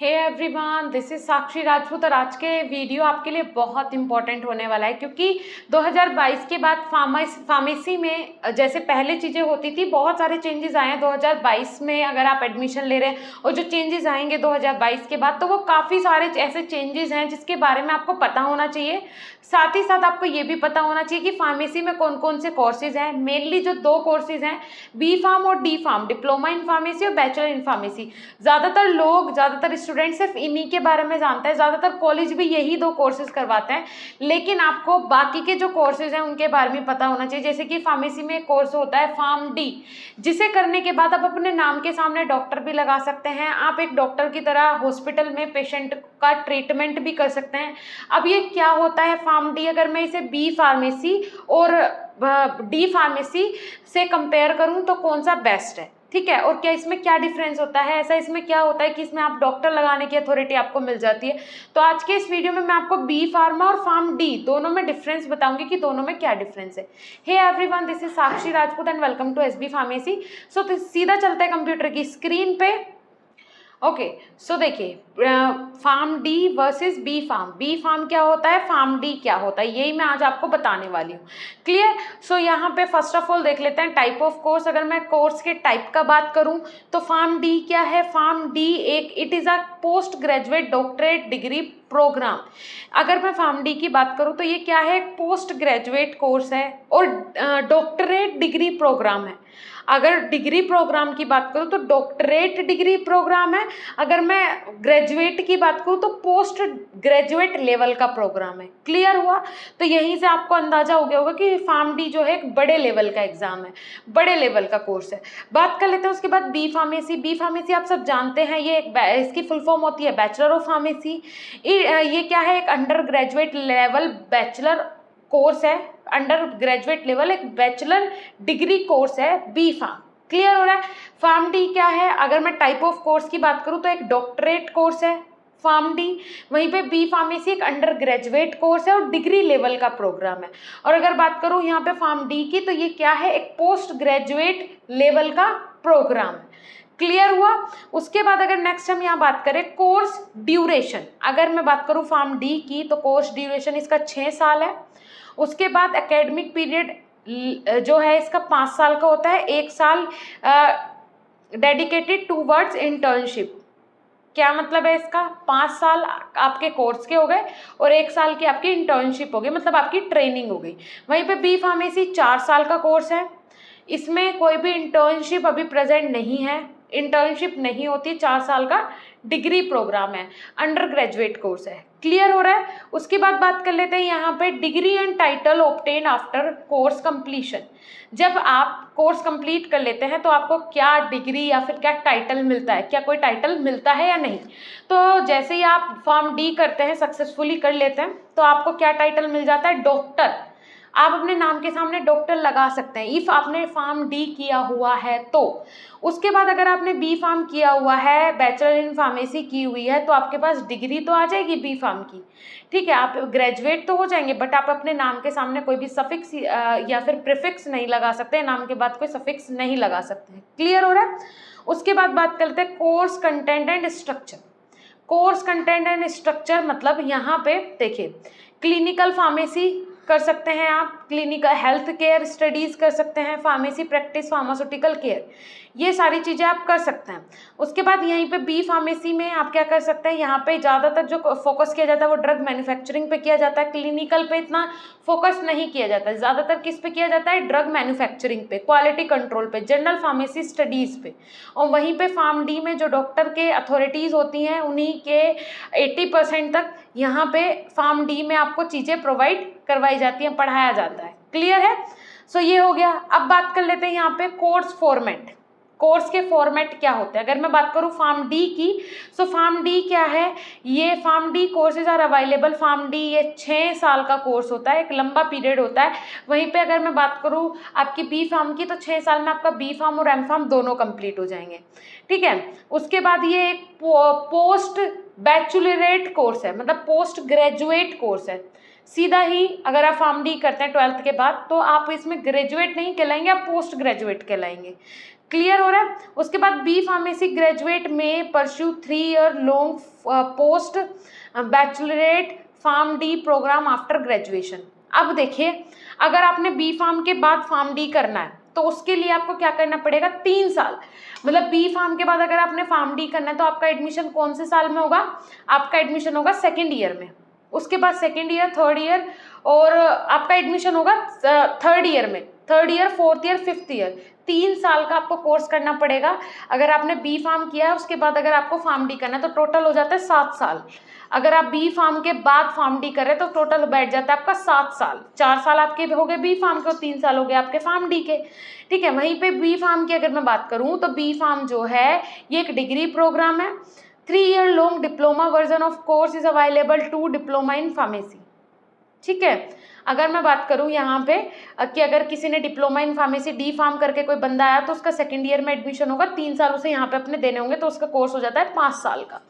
Hey everyone, this is Sakshi Rajput और आज के वीडियो आपके लिए बहुत इंपॉर्टेंट होने वाला है क्योंकि 2022 के बाद फार्मेसी में जैसे पहले चीज़ें होती थी, बहुत सारे चेंजेस आए हैं 2022 में। अगर आप एडमिशन ले रहे हैं और जो चेंजेस आएंगे 2022 के बाद, तो वो काफ़ी सारे ऐसे चेंजेस हैं जिसके बारे में आपको पता होना चाहिए। साथ ही साथ आपको ये भी पता होना चाहिए कि फार्मेसी में कौन कौन से कोर्सेज हैं। मेनली जो दो कोर्सेज हैं, बी फार्म और D pharm, diploma in pharmacy और बैचलर इन फार्मेसी। ज़्यादातर स्टूडेंट सिर्फ इन्हीं के बारे में जानते हैं, ज़्यादातर कॉलेज भी यही दो कोर्सेज करवाते हैं, लेकिन आपको बाकी के जो कोर्सेज हैं उनके बारे में पता होना चाहिए। जैसे कि फार्मेसी में एक कोर्स होता है फार्म डी, जिसे करने के बाद आप अपने नाम के सामने डॉक्टर भी लगा सकते हैं। आप एक डॉक्टर की तरह हॉस्पिटल में पेशेंट का ट्रीटमेंट भी कर सकते हैं। अब ये क्या होता है फार्म डी, अगर मैं इसे बी फार्मेसी और डी फार्मेसी से कंपेयर करूं तो कौन सा बेस्ट है, ठीक है, और क्या इसमें क्या डिफरेंस होता है। ऐसा इसमें क्या होता है कि इसमें आप डॉक्टर लगाने की अथॉरिटी आपको मिल जाती है। तो आज के इस वीडियो में मैं आपको बी फार्मा और फार्म डी दोनों में डिफरेंस बताऊंगी कि दोनों में क्या डिफरेंस है। Hey everyone, this is Sakshi Rajput and welcome to SB pharmacy. So सीधा चलते हैं कंप्यूटर की स्क्रीन पे। ओके, सो देखिए, pharm D versus B pharm. B pharm क्या होता है, फार्म डी क्या होता है, यही मैं आज आपको बताने वाली हूँ। क्लियर। सो यहाँ पे फर्स्ट ऑफ ऑल देख लेते हैं टाइप ऑफ कोर्स। अगर मैं कोर्स के टाइप का बात करूँ तो फार्म डी क्या है, pharm D it is a post graduate doctorate degree programme. अगर मैं फार्म डी की बात करूँ तो ये क्या है, पोस्ट ग्रेजुएट कोर्स है और डॉक्टरेट डिग्री प्रोग्राम है। अगर डिग्री प्रोग्राम की बात करूँ तो डॉक्टरेट डिग्री प्रोग्राम है। अगर मैं ग्रेजुएट की बात करूँ तो पोस्ट ग्रेजुएट लेवल का प्रोग्राम है। क्लियर हुआ। तो यहीं से आपको अंदाजा हो गया होगा कि फार्म डी जो है एक बड़े लेवल का एग्जाम है, बड़े लेवल का कोर्स है। बात कर लेते हैं उसके बाद बी फार्मेसी। बी फार्मेसी आप सब जानते हैं, ये इसकी फुल फॉर्म होती है बैचलर ऑफ फार्मेसी। ये क्या है, एक under graduate level bachelor course है। अंडर ग्रेजुएट लेवल एक बैचलर डिग्री कोर्स है बी फार्म। क्लियर हो रहा है। फार्म डी क्या है, अगर मैं टाइप ऑफ कोर्स की बात करूं तो एक डॉक्टरेट कोर्स है फार्म डी। वहीं पे बी फार्मेसी एक अंडर ग्रेजुएट कोर्स है और डिग्री लेवल का प्रोग्राम है। और अगर बात करूं यहाँ पे फार्म डी की, तो ये क्या है, एक पोस्ट ग्रेजुएट लेवल का प्रोग्राम है। क्लियर हुआ। उसके बाद अगर नेक्स्ट हम यहाँ बात करें कोर्स ड्यूरेशन, अगर मैं बात करूँ फार्म डी की तो कोर्स ड्यूरेशन इसका 6 साल है। उसके बाद एकेडमिक पीरियड जो है इसका 5 साल का होता है। 1 साल डेडिकेटेड टूवर्ड्स इंटर्नशिप। क्या मतलब है इसका, 5 साल आपके कोर्स के हो गए और 1 साल की आपकी इंटर्नशिप हो गई, मतलब आपकी ट्रेनिंग हो गई। वहीं पे बी फार्मेसी 4 साल का कोर्स है। इसमें कोई भी इंटर्नशिप अभी प्रेजेंट नहीं है, इंटर्नशिप नहीं होती। 4 साल का डिग्री प्रोग्राम है, अंडर ग्रेजुएट कोर्स है। क्लियर हो रहा है। उसके बाद बात कर लेते हैं यहाँ पे degree and title obtain after course completion. जब आप कोर्स कंप्लीट कर लेते हैं तो आपको क्या डिग्री या फिर क्या टाइटल मिलता है, क्या कोई टाइटल मिलता है या नहीं। तो जैसे ही आप फार्म डी करते हैं, सक्सेसफुली कर लेते हैं, तो आपको क्या टाइटल मिल जाता है, डॉक्टर। आप अपने नाम के सामने डॉक्टर लगा सकते हैं इफ़ आपने फार्म डी किया हुआ है तो। उसके बाद अगर आपने बी फार्म किया हुआ है, बैचलर इन फार्मेसी की हुई है, तो आपके पास डिग्री तो आ जाएगी बी फार्म की, ठीक है, आप ग्रेजुएट तो हो जाएंगे, बट आप अपने नाम के सामने कोई भी सफिक्स या फिर प्रीफिक्स नहीं लगा सकते, नाम के बाद कोई सफिक्स नहीं लगा सकते हैं। क्लियर हो रहा है। उसके बाद बात करते हैं course content and structure. Course content and structure मतलब यहाँ पे देखिए, क्लिनिकल फार्मेसी कर सकते हैं आप, क्लिनिकल हेल्थ केयर स्टडीज़ कर सकते हैं, फार्मेसी प्रैक्टिस, फार्मास्यूटिकल केयर, ये सारी चीज़ें आप कर सकते हैं। उसके बाद यहीं पे बी फार्मेसी में आप क्या कर सकते हैं, यहाँ पे ज़्यादातर जो फोकस किया जाता है वो ड्रग मैन्युफैक्चरिंग पे किया जाता है। क्लिनिकल पे इतना फोकस नहीं किया जाता है, ज़्यादातर किस पे किया जाता है, ड्रग मैन्युफैक्चरिंग पे, क्वालिटी कंट्रोल पे, जनरल फार्मेसी स्टडीज़ पे। और वहीं पे फार्म डी में जो डॉक्टर के अथॉरिटीज़ होती हैं उन्हीं के 80% तक यहाँ पे फार्म डी में आपको चीज़ें प्रोवाइड करवाई जाती हैं, पढ़ाया जाता है। क्लियर है। सो ये हो गया। अब बात कर लेते हैं यहाँ पे कोर्स फॉर्मेट। कोर्स के फॉर्मेट क्या होते हैं, अगर मैं बात करूँ फार्म डी की, सो फार्म डी क्या है, ये pharm D courses are available. Pharm D ये 6 साल का कोर्स होता है, एक लंबा पीरियड होता है। वहीं पे अगर मैं बात करूँ आपकी बी फार्म की, तो 6 साल में आपका बी फार्म और एम फार्म दोनों कंप्लीट हो जाएंगे, ठीक है। उसके बाद ये एक पोस्ट बैचलरेट कोर्स है, मतलब पोस्ट ग्रेजुएट कोर्स है। सीधा ही अगर आप फार्म डी करते हैं 12th के बाद, तो आप इसमें ग्रेजुएट नहीं कहलाएंगे, आप पोस्ट ग्रेजुएट कहलाएंगे। क्लियर हो रहा है। उसके बाद बी फार्मेसी ग्रेजुएट में pursue 3 year long post baccalaureate pharm D programme after graduation. अब देखिए, अगर आपने बी फार्म के बाद फार्म डी करना है तो उसके लिए आपको क्या करना पड़ेगा, 3 साल। मतलब बी फार्म के बाद अगर आपने फार्म डी करना है तो आपका एडमिशन कौन से साल में होगा, आपका एडमिशन होगा सेकेंड ईयर में। उसके बाद सेकेंड ईयर, थर्ड ईयर, और आपका एडमिशन होगा थर्ड ईयर में, third year, fourth year, fifth year. 3 साल का आपको कोर्स करना पड़ेगा। अगर आपने बी फार्म किया है उसके बाद अगर आपको फार्म डी करना है तो टोटल हो जाता है 7 साल। अगर आप बी फार्म के बाद फार्म डी कर रहे हैं तो टोटल बैठ जाता है आपका 7 साल। 4 साल आपके हो गए बी फार्म के और 3 साल हो गए आपके फार्म डी के। ठीक है, वहीं पे बी फार्म की अगर मैं बात करूं तो बी फार्म जो है ये एक डिग्री प्रोग्राम है। 3 year long diploma version of course is available to diploma in pharmacy. ठीक है, अगर मैं बात करूं यहाँ पे कि अगर किसी ने diploma in pharmacy D pharm करके कोई बंदा आया तो उसका सेकेंड ईयर में एडमिशन होगा, 3 साल उसे यहाँ पे अपने देने होंगे तो उसका कोर्स हो जाता है 5 साल का।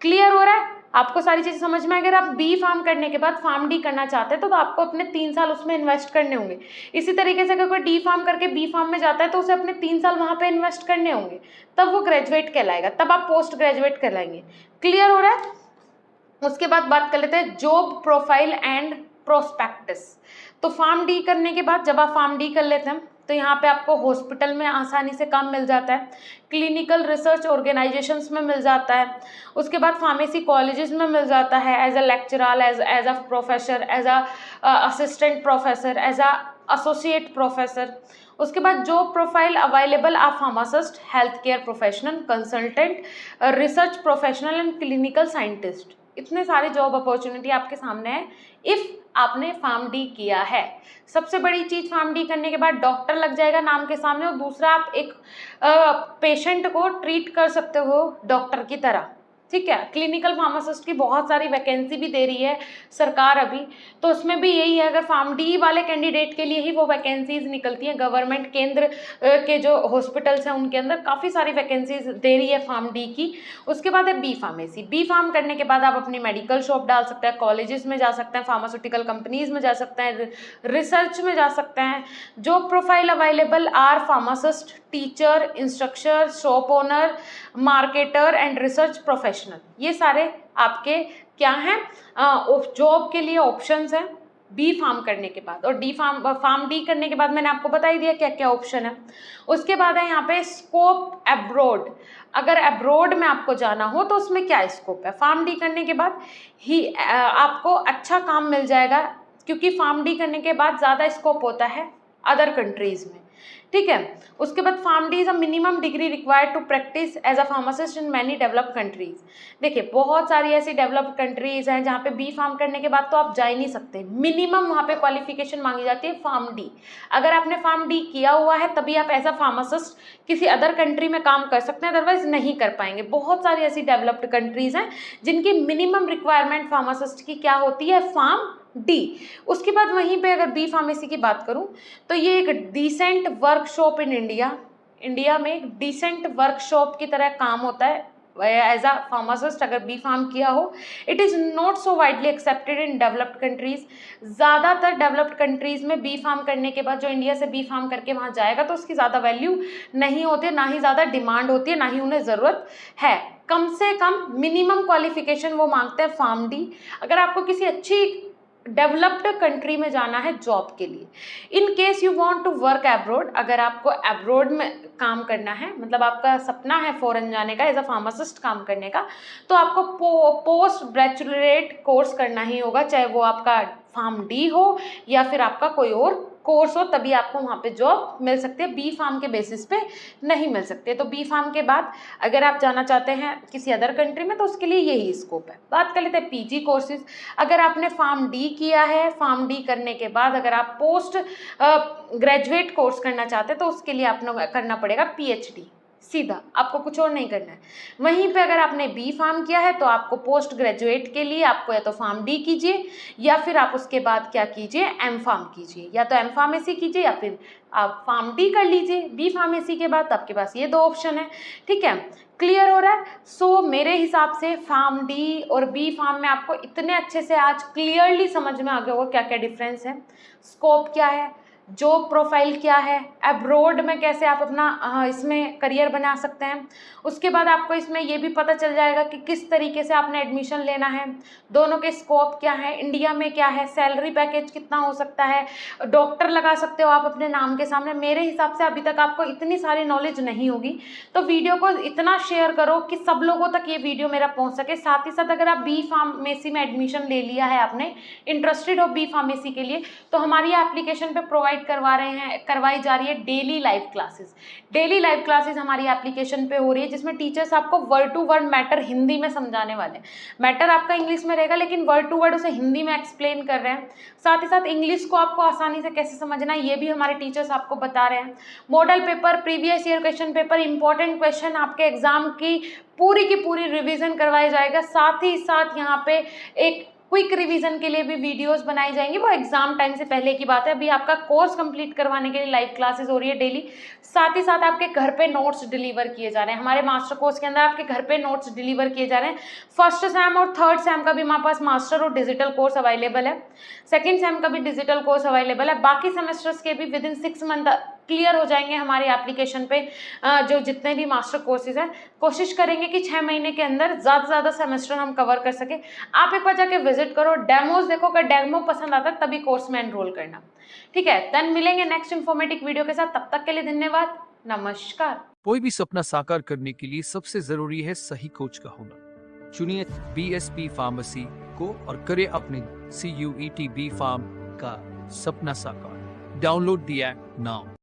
क्लियर हो रहा है आपको सारी चीज़ समझ में? अगर आप बी फार्म करने के बाद फार्म डी करना चाहते हैं तो आपको अपने 3 साल उसमें इन्वेस्ट करने होंगे। इसी तरीके से अगर कोई डी फार्म करके बी फार्म में जाता है तो उसे अपने 3 साल वहाँ पे इन्वेस्ट करने होंगे, तब वो ग्रेजुएट कहलाएगा, तब आप पोस्ट ग्रेजुएट कहलाएंगे। क्लियर हो रहा है? उसके बाद बात कर लेते हैं जॉब प्रोफाइल एंड प्रोस्पेक्टस। तो फार्म डी करने के बाद जब आप फार्म डी कर लेते हैं तो यहाँ पे आपको हॉस्पिटल में आसानी से काम मिल जाता है, क्लिनिकल रिसर्च ऑर्गेनाइजेशंस में मिल जाता है, उसके बाद फार्मेसी कॉलेजेस में मिल जाता है as a lecturer, as a professor, as a assistant professor, as a associate professor. उसके बाद job profile available are pharmacist, health care professional, consultant, research professional and clinical scientist. इतने सारे जॉब अपॉर्चुनिटी आपके सामने है इफ़ आपने pharm D किया है। सबसे बड़ी चीज़, फार्म डी करने के बाद डॉक्टर लग जाएगा नाम के सामने, और दूसरा आप एक पेशेंट को ट्रीट कर सकते हो डॉक्टर की तरह। ठीक है, क्लिनिकल फार्मासिस्ट की बहुत सारी वैकेंसी भी दे रही है सरकार अभी, तो उसमें भी यही है, अगर फार्म डी वाले कैंडिडेट के लिए ही वो वैकेंसीज निकलती हैं। गवर्नमेंट केंद्र के जो हॉस्पिटल्स हैं उनके अंदर काफ़ी सारी वैकेंसीज दे रही है फार्म डी की। उसके बाद है बी फार्मेसी। बी फार्म करने के बाद आप अपनी मेडिकल शॉप डाल सकते हैं, कॉलेजेस में जा सकते हैं, फार्मास्यूटिकल कंपनीज में जा सकते हैं, रिसर्च में जा सकते हैं। Job profile available are pharmacist, teacher, instructor, shop owner, marketer and research professional. ये सारे आपके क्या हैं, जॉब के लिए ऑप्शंस हैं बी फार्म करने के बाद। और डी फार्म डी करने के बाद मैंने आपको बता ही दिया क्या क्या ऑप्शन है। उसके बाद है यहाँ पे स्कोप अब्रॉड। अगर अब्रॉड में आपको जाना हो तो उसमें क्या स्कोप है, फार्म डी करने के बाद ही आपको अच्छा काम मिल जाएगा, क्योंकि फार्म डी करने के बाद ज़्यादा स्कोप होता है अदर कंट्रीज़ में। ठीक है, उसके बाद pharm D is a minimum degree required to practise as a pharmacist in many developed countries. देखिए, बहुत सारी ऐसी डेवलप्ड कंट्रीज हैं जहाँ पे बी फार्म करने के बाद तो आप जा ही नहीं सकते, मिनिमम वहाँ पे क्वालिफिकेशन मांगी जाती है फार्म डी। अगर आपने फार्म डी किया हुआ है तभी आप एज अ फार्मासिस्ट किसी अदर कंट्री में काम कर सकते हैं, अदरवाइज नहीं कर पाएंगे। बहुत सारी ऐसी डेवलप्ड कंट्रीज हैं जिनकी मिनिमम रिक्वायरमेंट फार्मासिस्ट की क्या होती है, फार्म डी। उसके बाद वहीं पे अगर बी फार्मेसी की बात करूं तो ये एक डिसेंट वर्कशॉप इन इंडिया में एक डिसेंट वर्कशॉप की तरह काम होता है एज अ फार्मासिस्ट अगर बी फार्म किया हो। It is not so widely accepted in developed countries. ज़्यादातर डेवलप्ड कंट्रीज में बी फार्म करने के बाद जो इंडिया से बी फार्म करके वहाँ जाएगा तो उसकी ज़्यादा वैल्यू नहीं होती है, ना ही ज़्यादा डिमांड होती है, ना ही उन्हें ज़रूरत है। कम से कम मिनिमम क्वालिफिकेशन वो मांगते हैं फार्म डी। अगर आपको किसी अच्छी डेवलप्ड कंट्री में जाना है जॉब के लिए, in case you want to work abroad, अगर आपको एब्रॉड में काम करना है, मतलब आपका सपना है फॉरेन जाने का एज अ फार्मासिस्ट काम करने का, तो आपको पोस्ट बैचलरेट कोर्स करना ही होगा, चाहे वो आपका फार्म डी हो या फिर आपका कोई और कोर्स हो, तभी आपको वहाँ पे जॉब मिल सकती है। बी फार्म के बेसिस पे नहीं मिल सकते। तो बी फार्म के बाद अगर आप जाना चाहते हैं किसी अदर कंट्री में तो उसके लिए यही स्कोप है। बात कर लेते हैं पीजी कोर्सेज। अगर आपने फार्म डी किया है, फार्म डी करने के बाद अगर आप पोस्ट ग्रेजुएट कोर्स करना चाहते हैं तो उसके लिए आपको करना पड़ेगा पीएचडी, सीधा, आपको कुछ और नहीं करना है। वहीं पे अगर आपने बी फार्म किया है तो आपको पोस्ट ग्रेजुएट के लिए आपको या तो फार्म डी कीजिए या फिर आप उसके बाद क्या कीजिए, एम फार्म कीजिए, या तो एम फार्मेसी कीजिए या फिर आप फार्म डी कर लीजिए बी फार्मेसी के बाद। आपके पास ये 2 ऑप्शन है। ठीक है, क्लियर हो रहा है? सो मेरे हिसाब से फार्म डी और बी फार्म में आपको इतने अच्छे से आज क्लियरली समझ में आ गया होगा क्या क्या डिफरेंस है, स्कोप क्या है, जॉब प्रोफाइल क्या है, अब्रॉड में कैसे आप अपना इसमें करियर बना सकते हैं। उसके बाद आपको इसमें ये भी पता चल जाएगा कि किस तरीके से आपने एडमिशन लेना है, दोनों के स्कोप क्या है, इंडिया में क्या है, सैलरी पैकेज कितना हो सकता है, डॉक्टर लगा सकते हो आप अपने नाम के सामने। मेरे हिसाब से अभी तक आपको इतनी सारी नॉलेज नहीं होगी, तो वीडियो को इतना शेयर करो कि सब लोगों तक ये वीडियो मेरा पहुंच सके। साथ ही साथ अगर आप बी फार्मेसी में एडमिशन ले लिया है आपने, इंटरेस्टेड हो बी फार्मेसी के लिए, तो हमारी एप्लीकेशन पे प्रोवाइड करवाई जा रही है daily live classes. Daily live classes हमारी एप्लीकेशन पे हो रही है, जिसमें टीचर्स आपको word to word matter Hindi में समझाने वाले हैं। मैटर आपका इंग्लिश में रहेगा, लेकिन वर्ड टू वर्ड उसे हिंदी में एक्सप्लेन कर रहे हैं। साथ ही साथ इंग्लिश को आपको आसानी से कैसे समझना है ये भी हमारे टीचर्स आपको बता रहे हैं। Model paper, previous year question paper, important question आपके एग्जाम की पूरी रिवीजन करवाया जाएगा। साथ ही साथ यहाँ पे एक क्विक रिवीजन के लिए भी वीडियोस बनाई जाएंगी, वो एग्जाम टाइम से पहले की बात है। अभी आपका कोर्स कंप्लीट करवाने के लिए लाइव क्लासेस हो रही है डेली। साथ ही साथ आपके घर पे नोट्स डिलीवर किए जा रहे हैं। हमारे मास्टर कोर्स के अंदर आपके घर पे नोट्स डिलीवर किए जा रहे हैं। फर्स्ट सेम और थर्ड सेम का भी हमारे पास मास्टर और डिजिटल कोर्स अवेलेबल है, सेकेंड सेम का भी डिजिटल कोर्स अवेलेबल है। बाकी सेमेस्टर्स के भी विद इन 6 मंथ क्लियर हो जाएंगे हमारी एप्लीकेशन पे। जो जितने भी मास्टर कोर्सेज हैं, कोशिश करेंगे कि 6 महीने के अंदर ज़्यादा से ज़्यादा सेमेस्टर हम कवर कर सके। आप एक बार जाके विजिट करो, डेमोज देखो, अगर डेमो पसंद आता है तभी कोर्स में एनरोल करना। ठीक है, देन मिलेंगे नेक्स्ट इन्फॉर्मेटिव वीडियो के साथ। तब तक के लिए धन्यवाद, नमस्कार। कोई भी सपना साकार करने के लिए सबसे जरूरी है सही कोच का होना। चुनिए BSP फार्मेसी को और करें अपने CUET B फार्म का सपना साकार। Download the app now.